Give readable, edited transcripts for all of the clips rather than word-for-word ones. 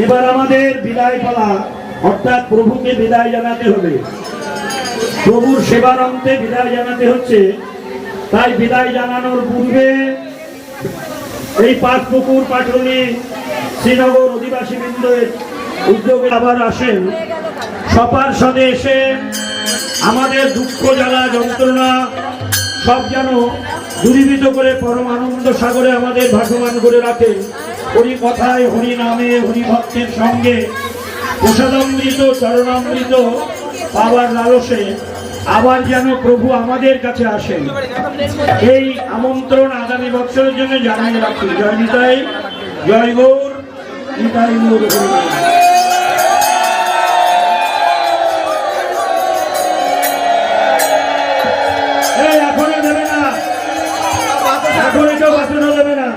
এবার আমাদের বিদায় পালা, অর্থাৎ প্রভুকে বিদায় জানাতে হবে। প্রভুর সেবার অন্তে বিদায় জানাতে হচ্ছে। তাই বিদায় জানানোর পূর্বে এই পাঁচপুকুর পাটুলি শ্রীনগর অধিবাসী বৃন্দের উদ্যোগে আবার আসেন সপার সদে এসে আমাদের দুঃখ জ্বালা যন্ত্রণা সব যেন দূরীভূত করে পরম আনন্দ সাগরে আমাদের ভাসমান করে রাখেন। হরি কথায়, হরি নামে, হরি ভক্তের সঙ্গে প্রসাদামৃত চরণামৃত পাওয়ার লালসে আবার যেন প্রভু আমাদের কাছে আসেন, এই আমন্ত্রণ আগামী বছরের জন্য জানিয়ে রাখি। জয় নিতাই, জয় গৌর নিতাই গৌর। এখনো দেবে না, এখন এটা বাঁচানো দেবে না।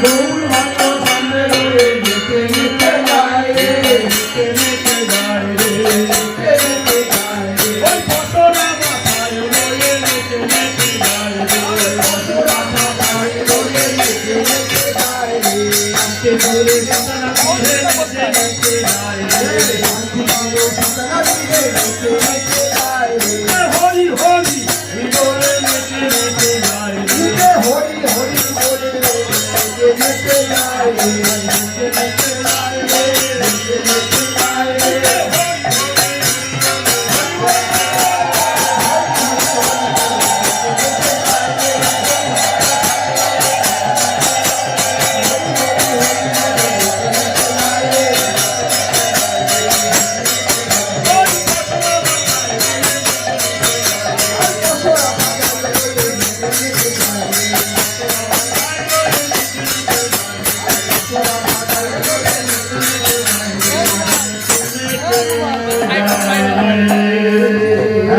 গৌর ভক্ত সামনে রয়ে নেচে নেচে গায় রে, নেচে নেচে গায় রে, নেচে নেচে গায় রে। ওই পশরা মাথায় রয়ে নেচে নেচে গায় রে, পশরা মাথায় রয়ে নেচে নেচে গায় রে। শান্তি গুরু সীতারা ফিরে নেচে নেচে গায় রে, শান্তি গুরু সীতারা ফিরে নেচে নেচে গায় রে। হরি হরি বলে নেচে নেচে গায় রে, হরি হরি বলে নেচে নেচে গায় রে, নেচে নেচে গায় রে, নেচে নেচে গায় রে।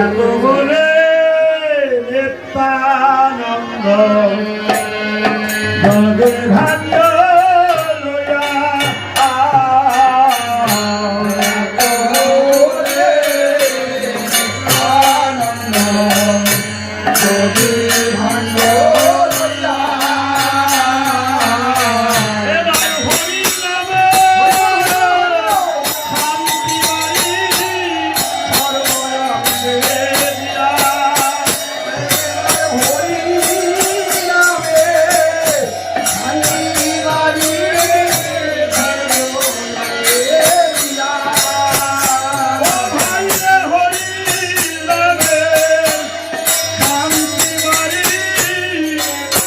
এত বলে নিত্যানন্দ জগের ভাগ্য লইয়া এত বলে নিত্যানন্দ জগের ভাগ্য লইয়া এবার হরি নামে শান্তি বাড়ি সর্বঙ্গে দিয়া। হরি নামে শান্তি বাড়ি সর্বঙ্গে দিয়া। ও ভাই রে হরি নামে শান্তি বাড়ি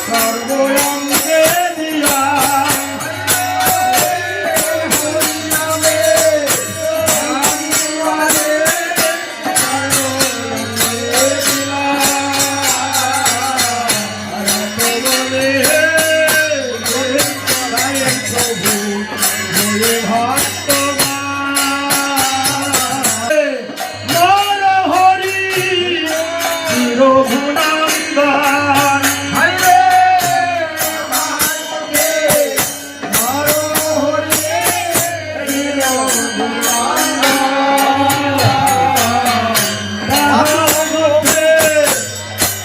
সর্বঙ্গে দিয়া। হরি নামে শান্তি বাড়ি সর্বঙ্গে দিয়া। বলে প্রভু বলে ভক্তমান নর হরি চিরগুণাঙ্গান। হাইরে ভাগ্যে নর হরি চিরগুণাঙ্গান। ভাগবতে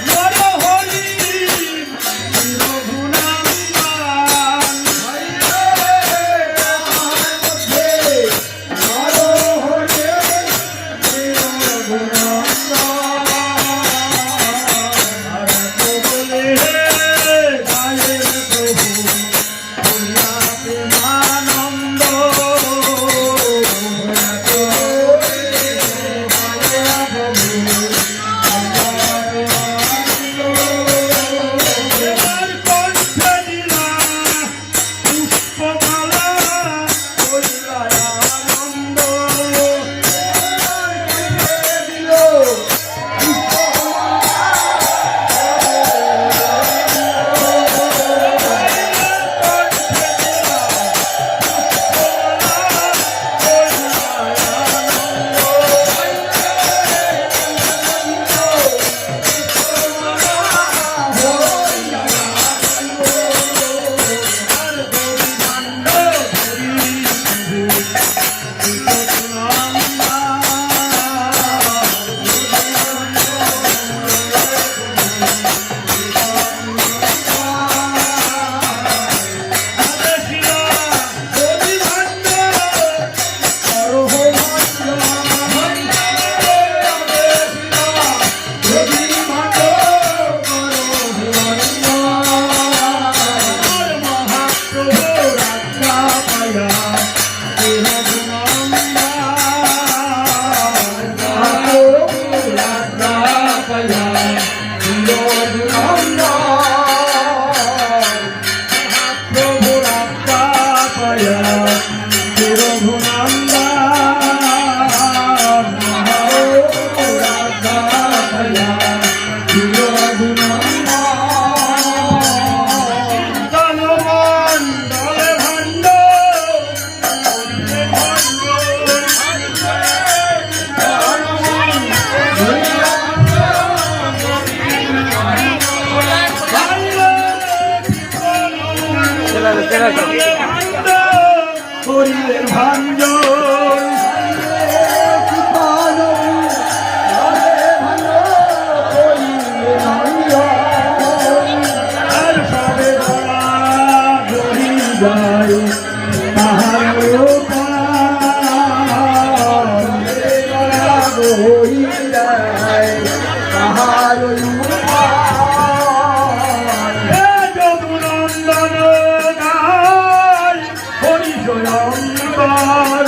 নর হরি চিরগুণাঙ্গান। হাইরে ভাগ্যে হরিলের ভাঞ্জন আর সবে ধরা জড়ি যায় তাহার যদুনন্দন গায় হরি জয়ঙ্কর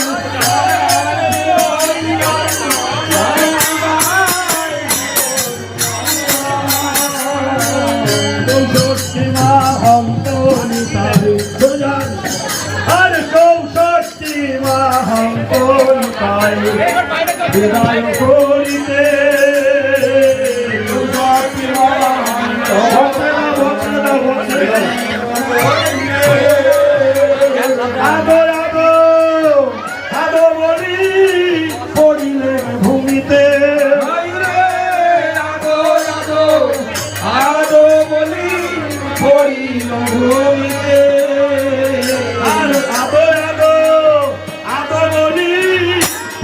আর চৌষট্টি মাহঙ্কায় বিদায় করিতে আদর বলি পড়িলেন ভূমিতে আদো বলি পড়িল ভূমিতে আর আদো বলি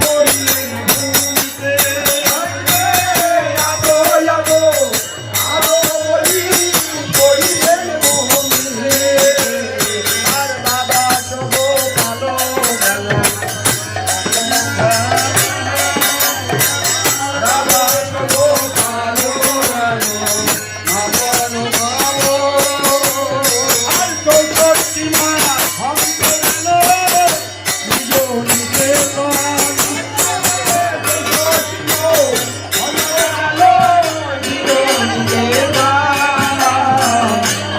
পড়িলেন ভূমিতে বলি পড়িলেন ভূমিতে আর বাবা সব ভালো গেল বাবা সব ভালো গেল আর চৌষট্টি মা হন্ত গেল নিজ নিজে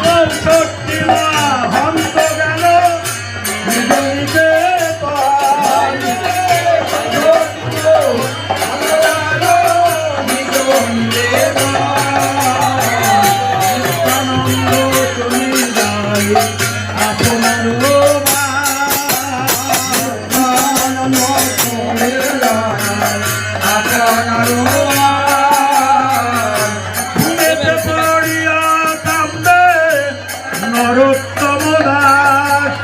চৌষট্টি মা হন্ত গেল নিজ নিজে আপনার পড়িয়া কান্দে নরোত্তম দাস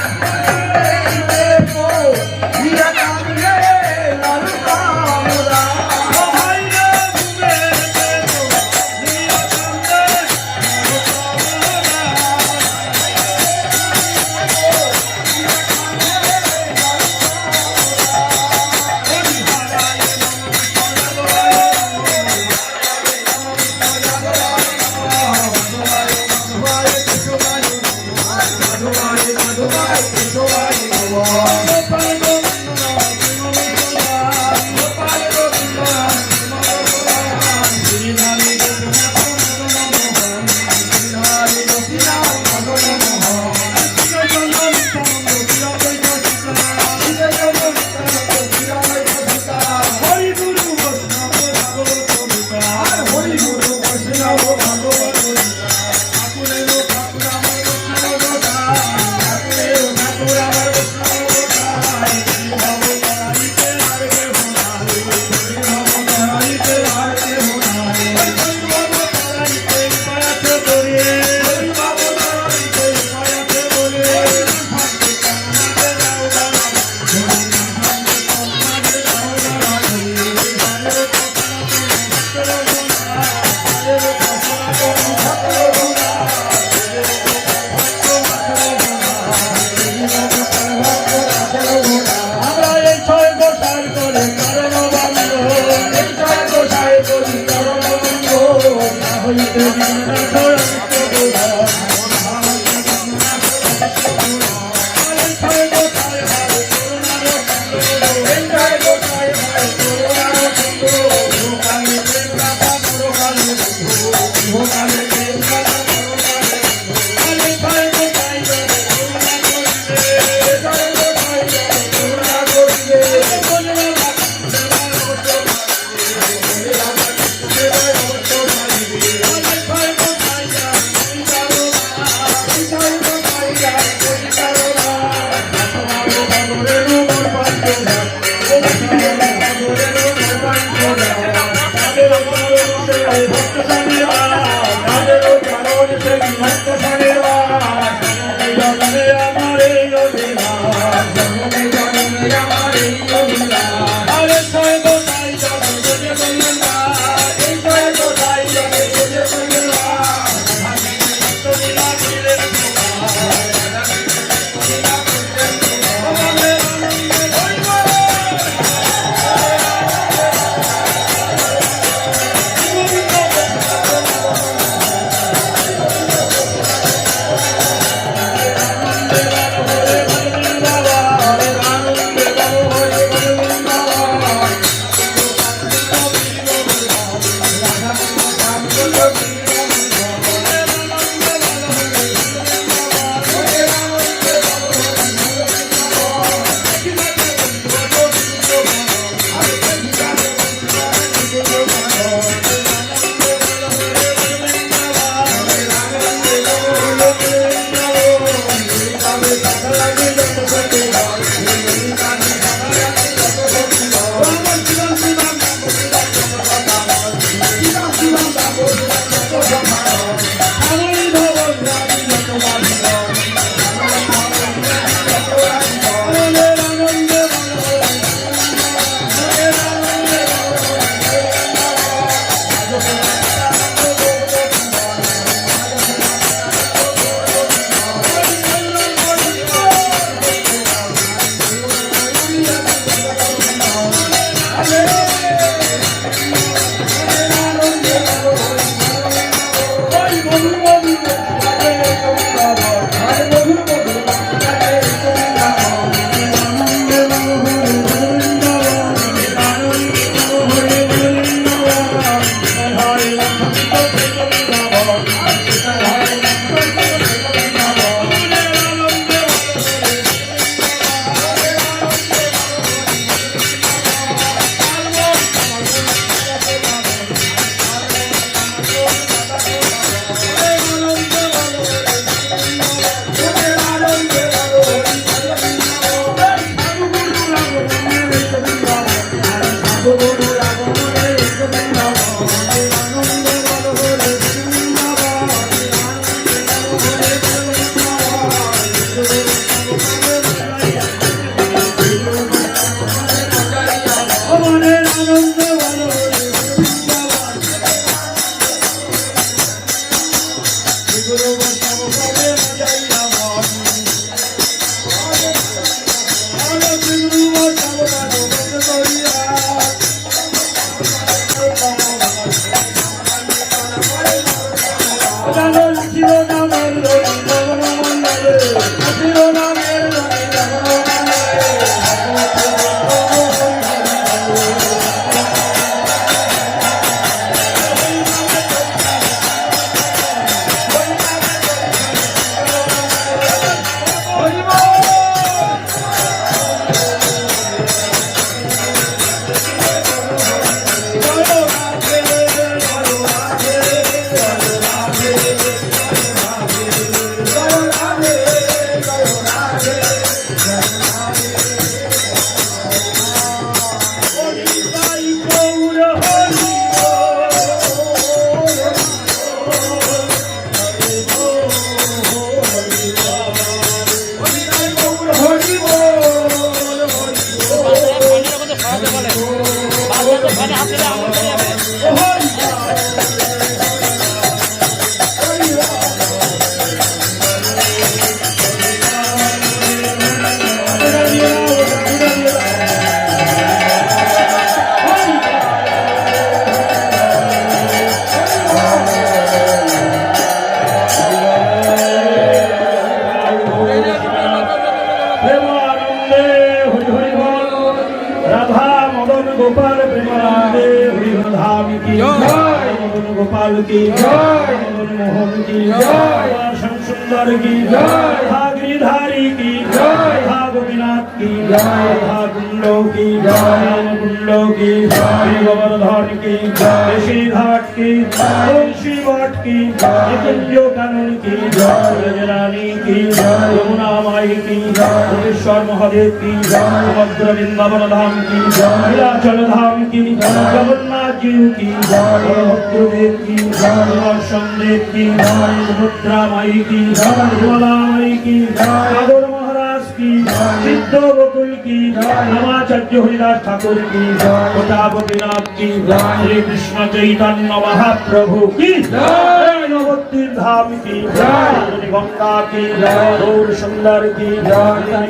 गोपाल प्रेमानंदे हरि धाम की जय, गोपाल की जय, मोहन की जय, श्याम सुंदर की जय, गिरिधारी की जय, गोपीनाथ की जय, कुंडो की जय, कुंडो की जय, गोवर्धन की जय, श्रीघाट की जय, श्रीवाट की जय, कुंजो कानन की जय, रानी की जय, यमुना माई की जय, भुवनेश्वर महादेव की जय, भद्र वृंदावन धाम की जय, नीलाचल धाम की जय, जगन्नाथ जी की जय, भद्रदेव की जय, दर्शन देव की जय, सुभद्रा माई की जय, ज्वाला माई की जय, नागौर महाराज की जय, सिद्ध गोकुल की जय, नवाचार्य हरिदास ठाकुर की जय, कोटा गोपीनाथ की जय, श्री कृष्ण चैतन्य महाप्रभु की जय, नवतीर्थ धाम की जय, गंगा की जय, गौर सुंदर की जय,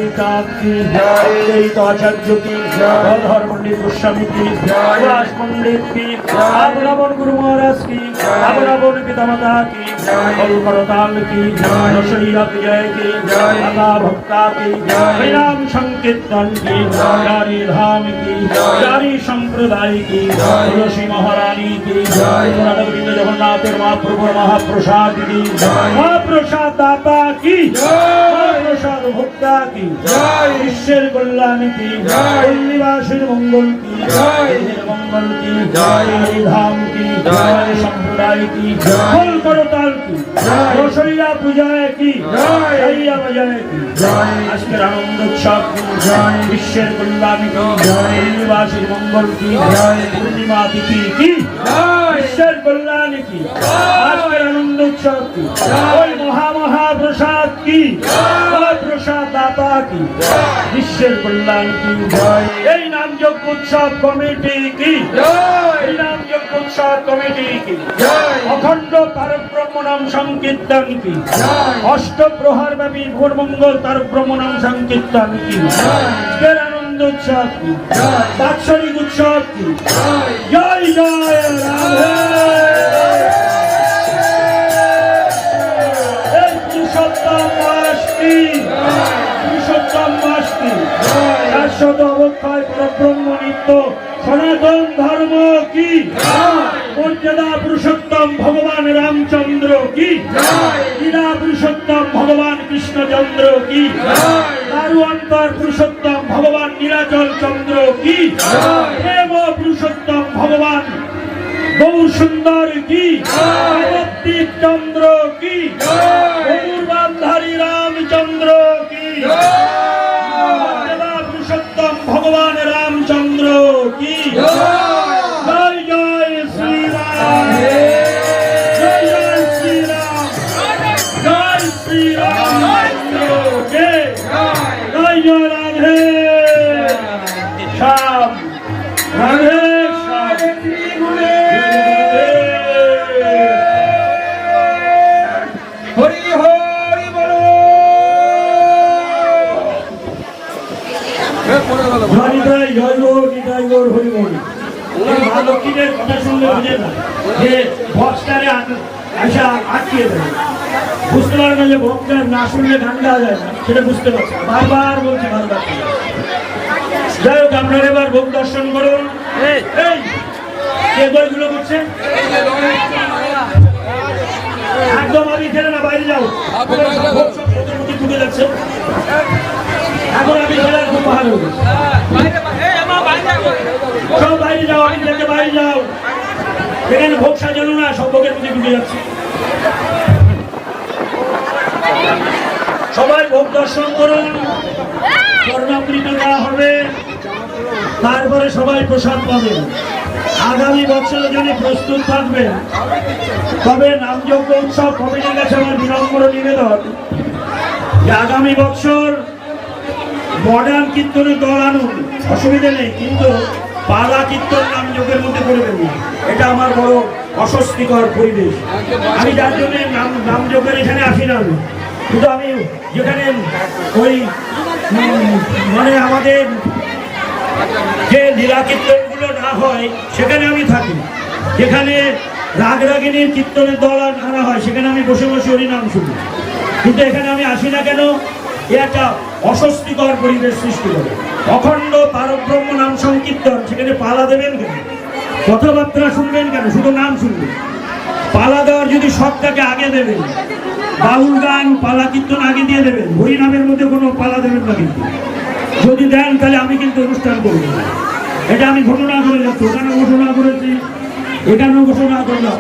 की जय, आचार्य की बलधर पंडित गोस्वामी की, सुभाष पंडित की, आबरावन गुरु महाराज की, आबरावन पितामाता की, करताल की, रसैया विजय की, माता भक्ता की, हरिनाम संकीर्तन की, जारी धाम की, जारी संप्रदाय की, तुलसी महारानी की, गोविंद जगन्नाथ महाप्रभु महाप्रसाद की, महाप्रसाद दाता की, महाप्रसाद भोक्ता की, ईश्वर कल्याण की, निवासी मंगल की, मंगल की, जारी धाम की, जारी संप्रदाय की, फल करताल की, रसैया पूजाय की, जैया बजाय की, আজকের আনন্দ উৎসব বিশ্বের কল্যাণ কি, নিবাসী মঙ্গল কি, পূর্ণিমা তিথি কি, বিশ্বের কল্যাণ কি, আজকের আনন্দ উৎসব কি, ওই মহাপ্রসাদ কি, প্রসাদ দাতা কি, বিশ্বের কল্যাণ কি, এই নাম যজ্ঞ উৎসব কমিটি কি, এই নাম যজ্ঞ উৎসব কমিটি কি, অখণ্ড তারক ব্রহ্ম নাম সংকীর্তন কি, অষ্টপ্রহর ব্যাপী ভোর মঙ্গল তারক ব্রহ্ম নাম সংকীর্তন কি, আজকের আনন্দ উৎসব কি, বাৎসরিক উৎসব কি, জয় জয় রাধে। এই পুরুষোত্তম মাস কি, পুরুষোত্তম মাস কি, শাশ্বত অবক্ষয় পরব্রহ্ম নিত্য সনাতন ধর্ম কি, মর্যাদা পুরুষোত্তম ভগবান রামচন্দ্র কি, লীলা পুরুষোত্তম ভগবান কৃষ্ণচন্দ্র কি, দারু অন্তর পুরুষোত্তম ভগবান নীলাচল চন্দ্র কি, প্রেম পুরুষোত্তম ভগবান গৌর সুন্দর কি, কার্তিক চন্দ্র কি, গৌর বান্ধারী রামচন্দ্র কি, মর্যাদা পুরুষোত্তম ভগবান রামচন্দ্র কি, জয় জয় শ্রীরাম, জয় জয় শ্রীরাম, জয় শ্রীরাম, জয় জয় রাধে শ্যাম, রাধে শ্যাম। হরি হরি বল, জয় জয় গৌর নিতাই গৌর হরি বল। মা লক্ষ্মীদের কথা শুনলে বুঝে না যে বক্সটারে আশা আটকিয়ে দেবে, বুঝতে পারবে যে ভক্তের না শুনলে গান গাওয়া যায় না, সেটা বুঝতে পারছে। বারবার বলছি, বারবার। যাই হোক, আপনারা এবার ভোগ দর্শন করুন। এই কে দইগুলো করছে? একদম আমি খেলে না, বাইরে যাও, ঢুকে যাচ্ছে। এখন আমি খেলার খুব ভালো, সব বাইরে যাও, আমি খেলতে বাইরে যাও, এখানে ভোগ সাজানো না, সব ভোগের মধ্যে ঢুকে যাচ্ছে। সবাই ভোগ দর্শন করুন, কর্ণামৃত দেওয়া হবে, তারপরে সবাই প্রসাদ পাবেন। আগামী বছরের জন্য প্রস্তুত থাকবেন। তবে নামযজ্ঞ উৎসব কমিটির কাছে আমার বিনম্র নিবেদন যে আগামী বছর মডার্ন কীর্তনের দল আনুন, অসুবিধা নেই, কিন্তু পালা কীর্তন নামযজ্ঞের মধ্যে করবেন না। এটা আমার বড় অস্বস্তিকর পরিবেশ। আমি যার জন্য নামযজ্ঞের এখানে আসি না, কিন্তু আমি যেখানে ওই মানে আমাদের যে লীলা কীর্তনগুলো না হয় সেখানে আমি থাকি, যেখানে রাগ রাগিনীর কীর্তনের দল আনা হয় সেখানে আমি বসে বসে হরিনাম শুনি, কিন্তু এখানে আমি আসি না কেন? এ একটা অস্বস্তিকর পরিবেশ সৃষ্টি করে। অখণ্ড পারব্রহ্ম নাম সংকীর্তন, সেখানে পালা দেবেন কেন? কথাবার্তা শুনবেন কেন? শুধু নাম শুনবেন। পালা দেওয়ার যদি সবটাকে আগে দেবেন, বাউল গান পালা কীর্তন আগে দিয়ে দেবেন, হরিনামের মধ্যে কোনো পালা দেবেন না। কিন্তু যদি দেন তাহলে আমি কিন্তু অনুষ্ঠান করব না। এটা আমি ঘোষণা করে যাচ্ছি, ওখানে ঘোষণা করেছি, এখানেও ঘোষণা করলাম।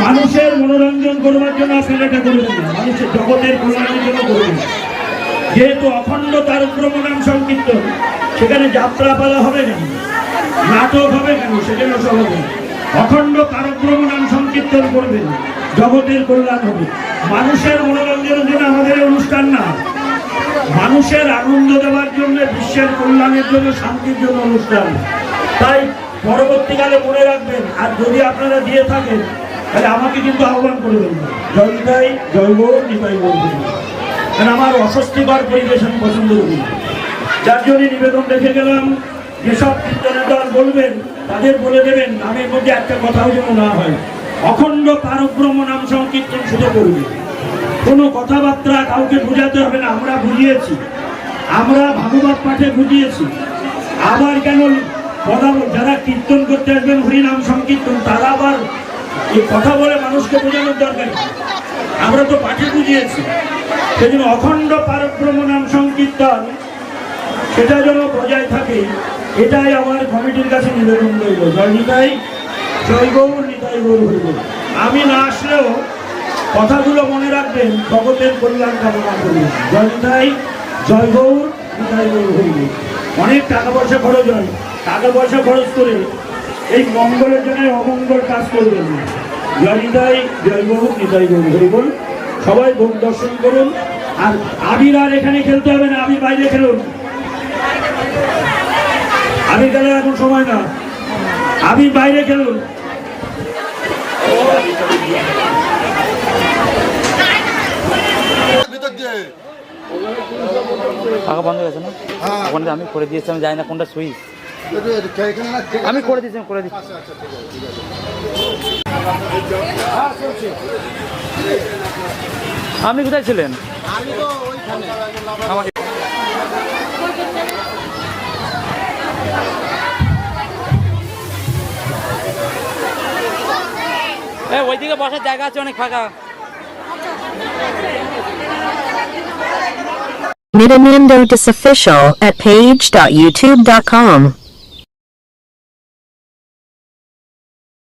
মানুষের মনোরঞ্জন করবার জন্য আপনি এটা করবেন না, মানুষের জগতের কল্যাণের জন্য করবেন। যেহেতু অখণ্ড তারব্রহ্ম নাম সংকীর্তন, সেখানে যাত্রা পালা হবে কেন, নাটক হবে কেন, সেখানে সব হবে। অখণ্ড তারব্রহ্ম নাম সংকীর্তন করবেন, জগতের কল্যাণ হবে। মানুষের মনোরঞ্জনের জন্য আমাদের অনুষ্ঠান না, মানুষের আনন্দ দেওয়ার জন্য, বিশ্বের কল্যাণের জন্য, শান্তির জন্য অনুষ্ঠান। তাই পরবর্তীকালে মনে রাখবেন, আর যদি আপনারা দিয়ে থাকেন তাহলে আমাকে কিন্তু আহ্বান করবেন না। জয় নিতাই, জয় গৌর নিতাই বলবেন, কারণ আমার অস্বস্তিকর পরিবেশ আমি পছন্দ করি। যার জন্য নিবেদন রেখে গেলাম, যেসব কীর্তনের দল বলবেন তাদের বলে দেবেন নামের মধ্যে একটা কথাও যেন না হয়, অখণ্ড পারব্রহ্ম নাম সংকীর্তন শুধু করবে। কোনো কথাবার্তা কাউকে বুঝাতে হবে না, আমরা বুঝিয়েছি, আমরা ভাগবত পাঠে বুঝিয়েছি। আবার কেন কথা যারা কীর্তন করতে আসবেন হরিনাম সংকীর্তন, তারা আবার এই কথা বলে মানুষকে বোঝানোর দরকার, আমরা তো পাঠে বুঝিয়েছি। সেজন্য অখণ্ড পারব্রহ্ম নাম সংকীর্তন সেটা যেন বজায় থাকে, এটাই আমার কমিটির কাছে নিবেদন রইল। জয় নিতাই, জয় গৌর নিতাই গৌর হইব। আমি না আসলেও কথাগুলো মনে রাখবেন, জগতের কল্যাণ কামনা করবেন। জয় নিতাই, জয় গৌর নিতাই গৌর হইব। অনেক টাকা পয়সা খরচ হয়, টাকা পয়সা খরচ করে এই মঙ্গলের জন্য অমঙ্গল কাজ করবেন না। জয় নিতাই, জয় গৌর নিতাই গৌর হইব। সবাই ভোগ দর্শন করুন। আর আবির আর এখানে খেলতে হবে না, আবির বাইরে খেলুন। আবির খেলার এখন সময় না, আবির বাইরে খেলুন। পাখা বন্ধ হয়ে গেছে না? ওখানে আমি করে দিয়েছি, আমি জানি না কোনটা সুইচ। আমি করে দিচ্ছি, করে দিচ্ছি। আপনি কোথায় ছিলেন? ওইদিকে বসার জায়গা আছে অনেক ফাঁকা। Nityananda Official at page.youtube.com